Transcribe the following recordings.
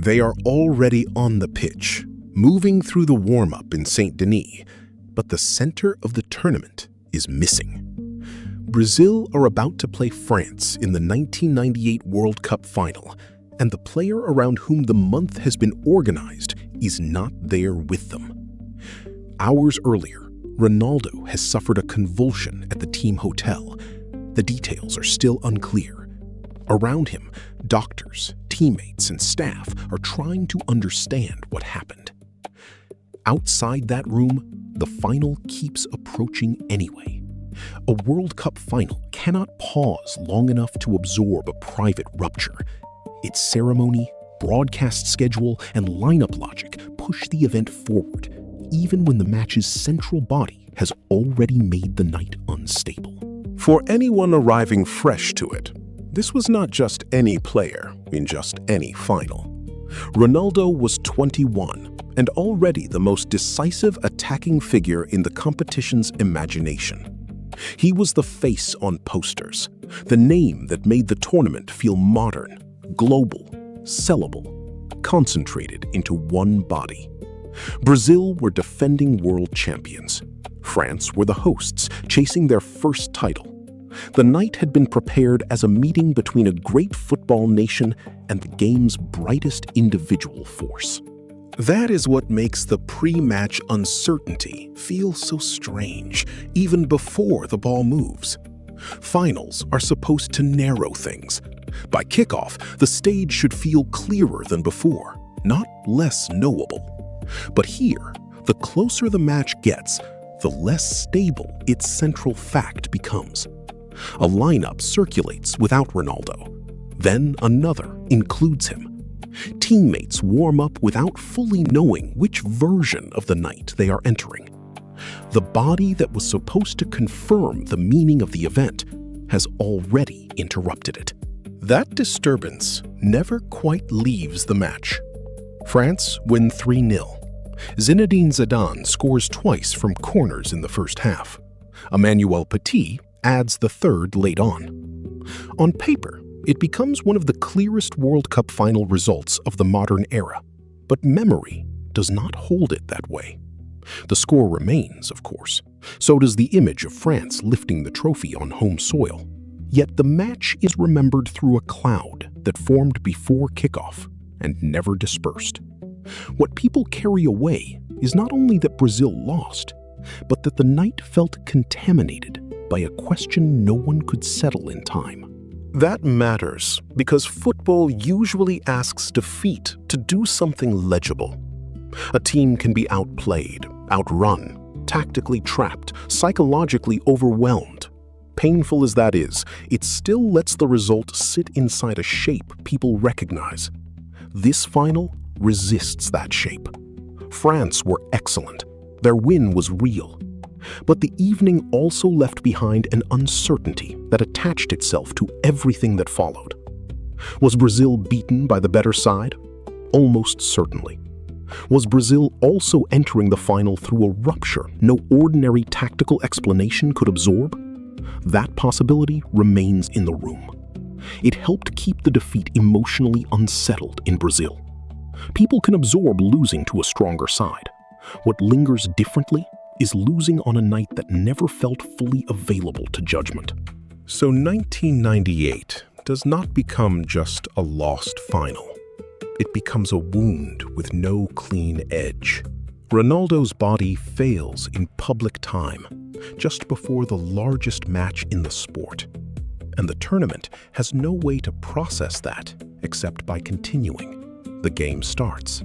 They are already on the pitch, moving through the warm-up in Saint-Denis, but the center of the tournament is missing. Brazil are about to play France in the 1998 World Cup final, and the player around whom the month has been organized is not there with them. Hours earlier, Ronaldo has suffered a convulsion at the team hotel. The details are still unclear. Around him, doctors, teammates, and staff are trying to understand what happened. Outside that room, the final keeps approaching anyway. A World Cup final cannot pause long enough to absorb a private rupture. Its ceremony, broadcast schedule, and lineup logic push the event forward, even when the match's central body has already made the night unstable. For anyone arriving fresh to it, this was not just any player in just any final. Ronaldo was 21 and already the most decisive attacking figure in the competition's imagination. He was the face on posters, the name that made the tournament feel modern, global, sellable, concentrated into one body. Brazil were defending world champions. France were the hosts, chasing their first title. The night had been prepared as a meeting between a great football nation and the game's brightest individual force. That is what makes the pre-match uncertainty feel so strange, even before the ball moves. Finals are supposed to narrow things. By kickoff, the stage should feel clearer than before, not less knowable. But here, the closer the match gets, the less stable its central fact becomes. A lineup circulates without Ronaldo. Then another includes him. Teammates warm up without fully knowing which version of the night they are entering. The body that was supposed to confirm the meaning of the event has already interrupted it. That disturbance never quite leaves the match. France win 3-0. Zinedine Zidane scores twice from corners in the first half. Emmanuel Petit adds the third late on. On paper, it becomes one of the clearest World Cup final results of the modern era, but memory does not hold it that way. The score remains, of course. So does the image of France lifting the trophy on home soil. Yet the match is remembered through a cloud that formed before kickoff and never dispersed. What people carry away is not only that Brazil lost, but that the night felt contaminated by a question no one could settle in time. That matters because football usually asks defeat to do something legible. A team can be outplayed, outrun, tactically trapped, psychologically overwhelmed. Painful as that is, it still lets the result sit inside a shape people recognize. This final resists that shape. France were excellent. Their win was real. But the evening also left behind an uncertainty that attached itself to everything that followed. Was Brazil beaten by the better side? Almost certainly. Was Brazil also entering the final through a rupture no ordinary tactical explanation could absorb? That possibility remains in the room. It helped keep the defeat emotionally unsettled in Brazil. People can absorb losing to a stronger side. What lingers differently is losing on a night that never felt fully available to judgment. So 1998 does not become just a lost final. It becomes a wound with no clean edge. Ronaldo's body fails in public time, just before the largest match in the sport. And the tournament has no way to process that except by continuing. The game starts.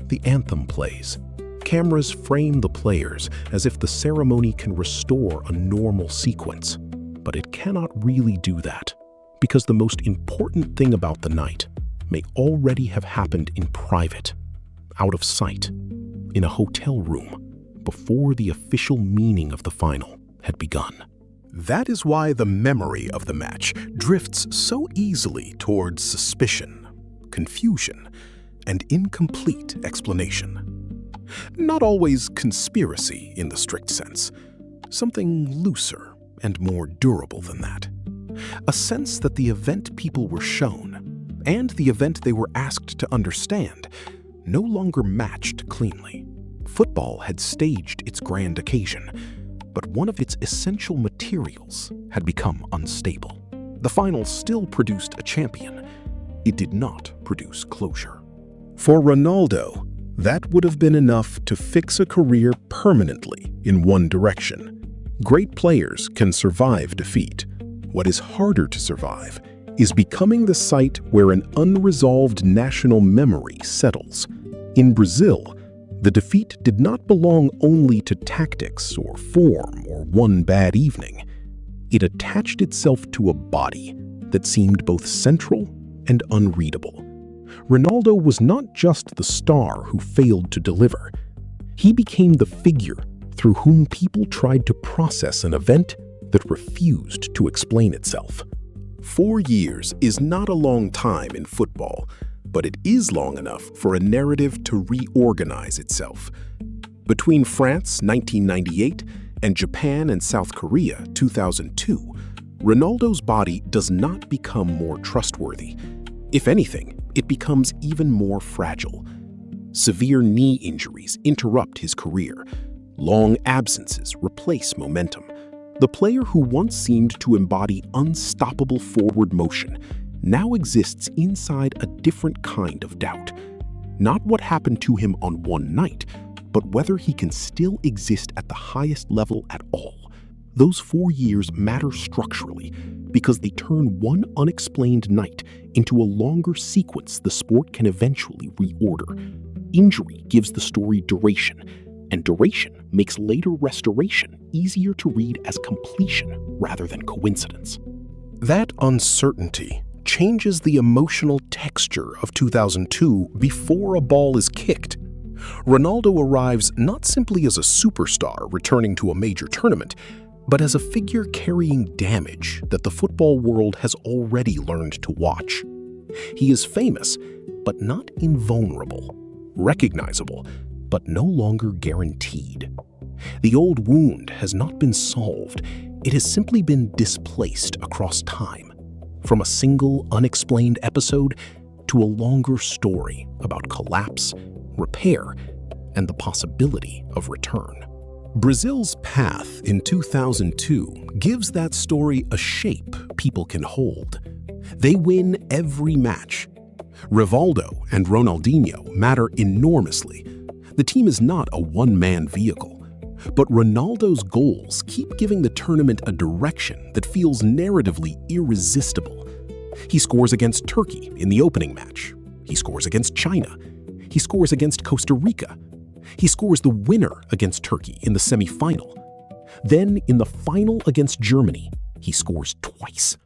The anthem plays. Cameras frame the players as if the ceremony can restore a normal sequence. But it cannot really do that, because the most important thing about the night may already have happened in private, out of sight, in a hotel room, before the official meaning of the final had begun. That is why the memory of the match drifts so easily towards suspicion, confusion, and incomplete explanation. Not always conspiracy in the strict sense, something looser and more durable than that. A sense that the event people were shown, and the event they were asked to understand no longer matched cleanly. Football had staged its grand occasion, but one of its essential materials had become unstable. The final still produced a champion. It did not produce closure. For Ronaldo, that would have been enough to fix a career permanently in one direction. Great players can survive defeat. What is harder to survive is becoming the site where an unresolved national memory settles. In Brazil, the defeat did not belong only to tactics or form or one bad evening. It attached itself to a body that seemed both central and unreadable. Ronaldo was not just the star who failed to deliver. He became the figure through whom people tried to process an event that refused to explain itself. 4 years is not a long time in football, but it is long enough for a narrative to reorganize itself. Between France, 1998, and Japan and South Korea, 2002, Ronaldo's body does not become more trustworthy. If anything, it becomes even more fragile. Severe knee injuries interrupt his career. Long absences replace momentum. The player who once seemed to embody unstoppable forward motion now exists inside a different kind of doubt. Not what happened to him on one night, but whether he can still exist at the highest level at all. Those 4 years matter structurally because they turn one unexplained night into a longer sequence the sport can eventually reorder. Injury gives the story duration, and duration makes later restoration easier to read as completion rather than coincidence. That uncertainty changes the emotional texture of 2002 before a ball is kicked. Ronaldo arrives not simply as a superstar returning to a major tournament, but as a figure carrying damage that the football world has already learned to watch. He is famous, but not invulnerable, recognizable, but no longer guaranteed. The old wound has not been solved, it has simply been displaced across time, from a single unexplained episode to a longer story about collapse, repair, and the possibility of return. Brazil's path in 2002 gives that story a shape people can hold. They win every match. Rivaldo and Ronaldinho matter enormously. The team is not a one-man vehicle, but Ronaldo's goals keep giving the tournament a direction that feels narratively irresistible. He scores against Turkey in the opening match. He scores against China. He scores against Costa Rica. He scores the winner against Turkey in the semi-final. Then, in the final against Germany, he scores twice.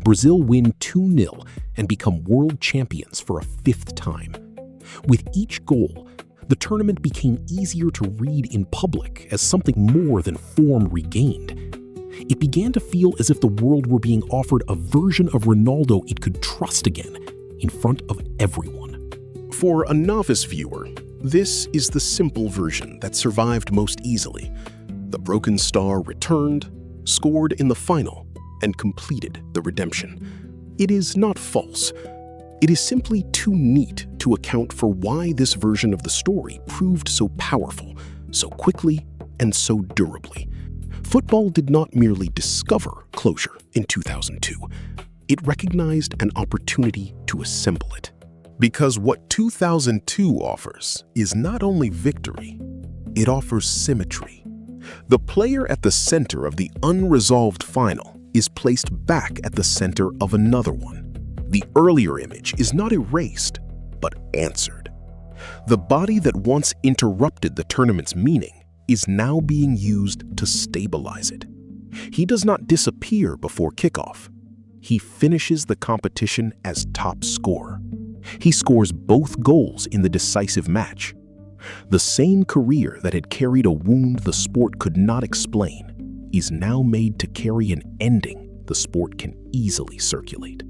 Brazil win 2-0 and become world champions for a 5th time. With each goal, the tournament became easier to read in public as something more than form regained. It began to feel as if the world were being offered a version of Ronaldo it could trust again, in front of everyone. For a novice viewer, this is the simple version that survived most easily. The broken star returned, scored in the final, and completed the redemption. It is not false. It is simply too neat to account for why this version of the story proved so powerful, so quickly, and so durably. Football did not merely discover closure in 2002. It recognized an opportunity to assemble it. Because what 2002 offers is not only victory, it offers symmetry. The player at the center of the unresolved final is placed back at the center of another one. The earlier image is not erased, but answered. The body that once interrupted the tournament's meaning is now being used to stabilize it. He does not disappear before kickoff. He finishes the competition as top scorer. He scores both goals in the decisive match. The same career that had carried a wound the sport could not explain is now made to carry an ending the sport can easily circulate.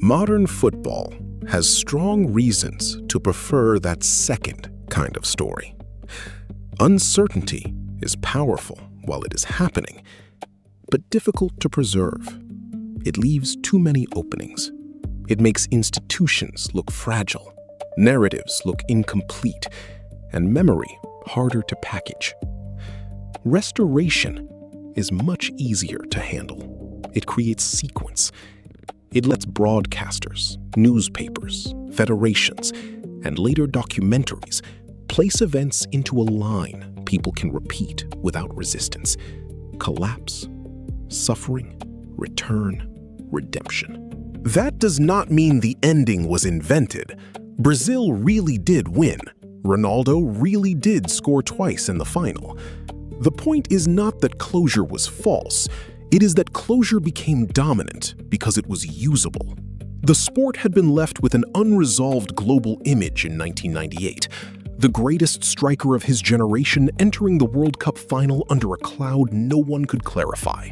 Modern football has strong reasons to prefer that second kind of story. Uncertainty is powerful while it is happening, but difficult to preserve. It leaves too many openings. It makes institutions look fragile, narratives look incomplete, and memory harder to package. Restoration is much easier to handle. It creates sequence. It lets broadcasters, newspapers, federations, and later documentaries place events into a line people can repeat without resistance. Collapse, suffering, return, redemption. That does not mean the ending was invented. Brazil really did win. Ronaldo really did score twice in the final. The point is not that closure was false. It is that closure became dominant because it was usable. The sport had been left with an unresolved global image in 1998. The greatest striker of his generation entering the World Cup final under a cloud no one could clarify.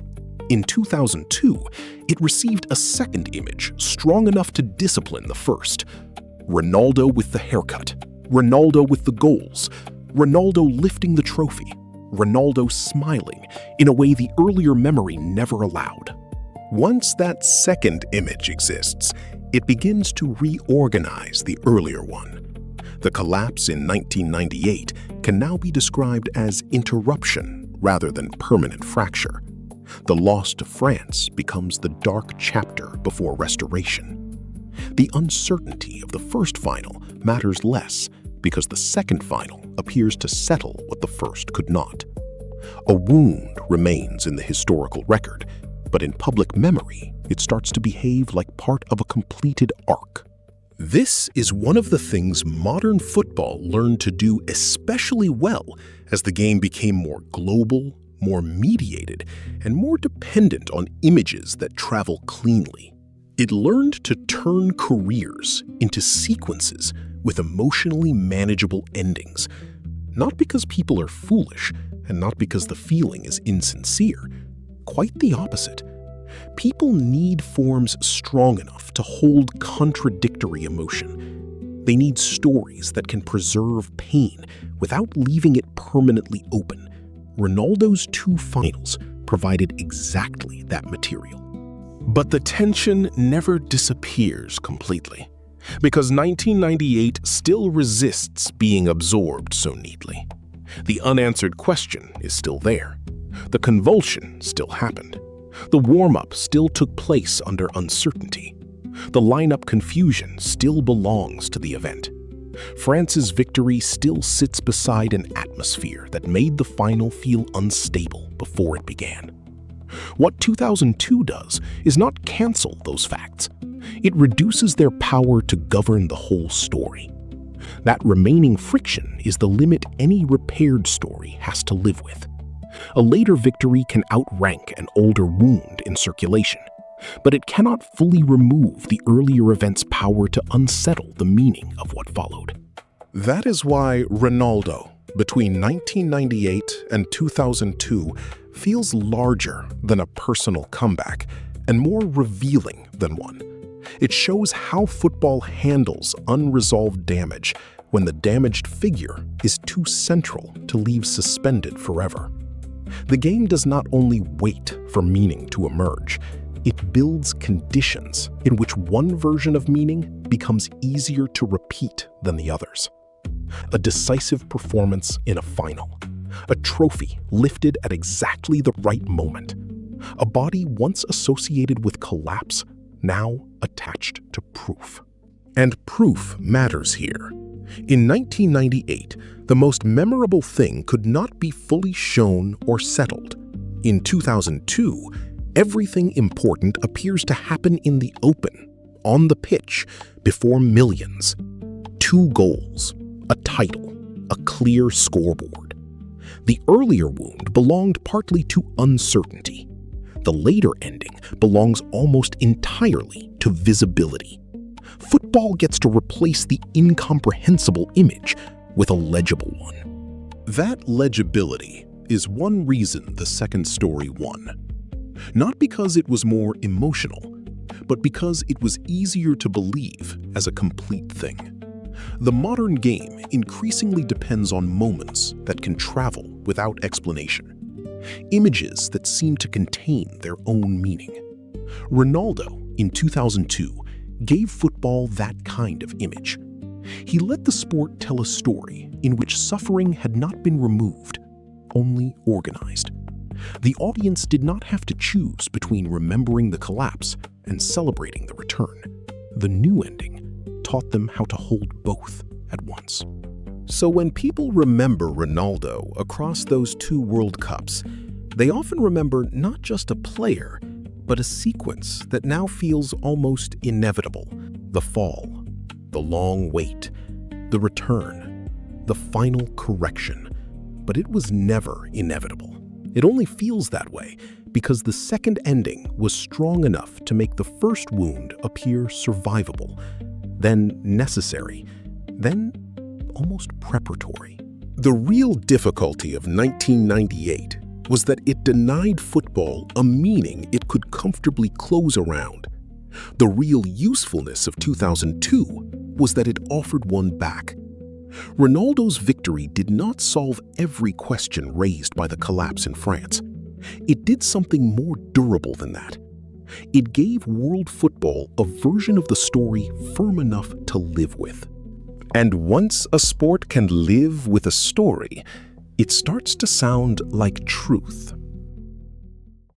In 2002, it received a second image strong enough to discipline the first. Ronaldo with the haircut, Ronaldo with the goals, Ronaldo lifting the trophy, Ronaldo smiling in a way the earlier memory never allowed. Once that second image exists, it begins to reorganize the earlier one. The collapse in 1998 can now be described as interruption rather than permanent fracture. The loss to France becomes the dark chapter before restoration. The uncertainty of the first final matters less because the second final appears to settle what the first could not. A wound remains in the historical record, but in public memory, it starts to behave like part of a completed arc. This is one of the things modern football learned to do especially well as the game became more global, more mediated, and more dependent on images that travel cleanly. It learned to turn careers into sequences with emotionally manageable endings, not because people are foolish and not because the feeling is insincere. Quite the opposite. People need forms strong enough to hold contradictory emotion. They need stories that can preserve pain without leaving it permanently open. Ronaldo's two finals provided exactly that material. But the tension never disappears completely, because 1998 still resists being absorbed so neatly. The unanswered question is still there. The convulsion still happened. The warm-up still took place under uncertainty. The lineup confusion still belongs to the event. France's victory still sits beside an atmosphere that made the final feel unstable before it began. What 2002 does is not cancel those facts. It reduces their power to govern the whole story. That remaining friction is the limit any repaired story has to live with. A later victory can outrank an older wound in circulation, but it cannot fully remove the earlier event's power to unsettle the meaning of what followed. That is why Ronaldo, between 1998 and 2002, feels larger than a personal comeback and more revealing than one. It shows how football handles unresolved damage when the damaged figure is too central to leave suspended forever. The game does not only wait for meaning to emerge, it builds conditions in which one version of meaning becomes easier to repeat than the others. A decisive performance in a final. A trophy lifted at exactly the right moment. A body once associated with collapse, now attached to proof. And proof matters here. In 1998, the most memorable thing could not be fully shown or settled. In 2002, everything important appears to happen in the open, on the pitch, before millions. 2 goals, a title, a clear scoreboard. The earlier wound belonged partly to uncertainty. The later ending belongs almost entirely to visibility. Football gets to replace the incomprehensible image with a legible one. That legibility is one reason the second story won. Not because it was more emotional, but because it was easier to believe as a complete thing. The modern game increasingly depends on moments that can travel without explanation. Images that seem to contain their own meaning. Ronaldo, in 2002, gave football that kind of image. He let the sport tell a story in which suffering had not been removed, only organized. The audience did not have to choose between remembering the collapse and celebrating the return. The new ending taught them how to hold both at once. So when people remember Ronaldo across those 2 World Cups, they often remember not just a player, but a sequence that now feels almost inevitable. The fall, the long wait, the return, the final correction. But it was never inevitable. It only feels that way because the second ending was strong enough to make the first wound appear survivable, then necessary, then almost preparatory. The real difficulty of 1998 was that it denied football a meaning it could comfortably close around. The real usefulness of 2002 was that it offered one back. Ronaldo's victory did not solve every question raised by the collapse in France. It did something more durable than that. It gave world football a version of the story firm enough to live with. And once a sport can live with a story, it starts to sound like truth.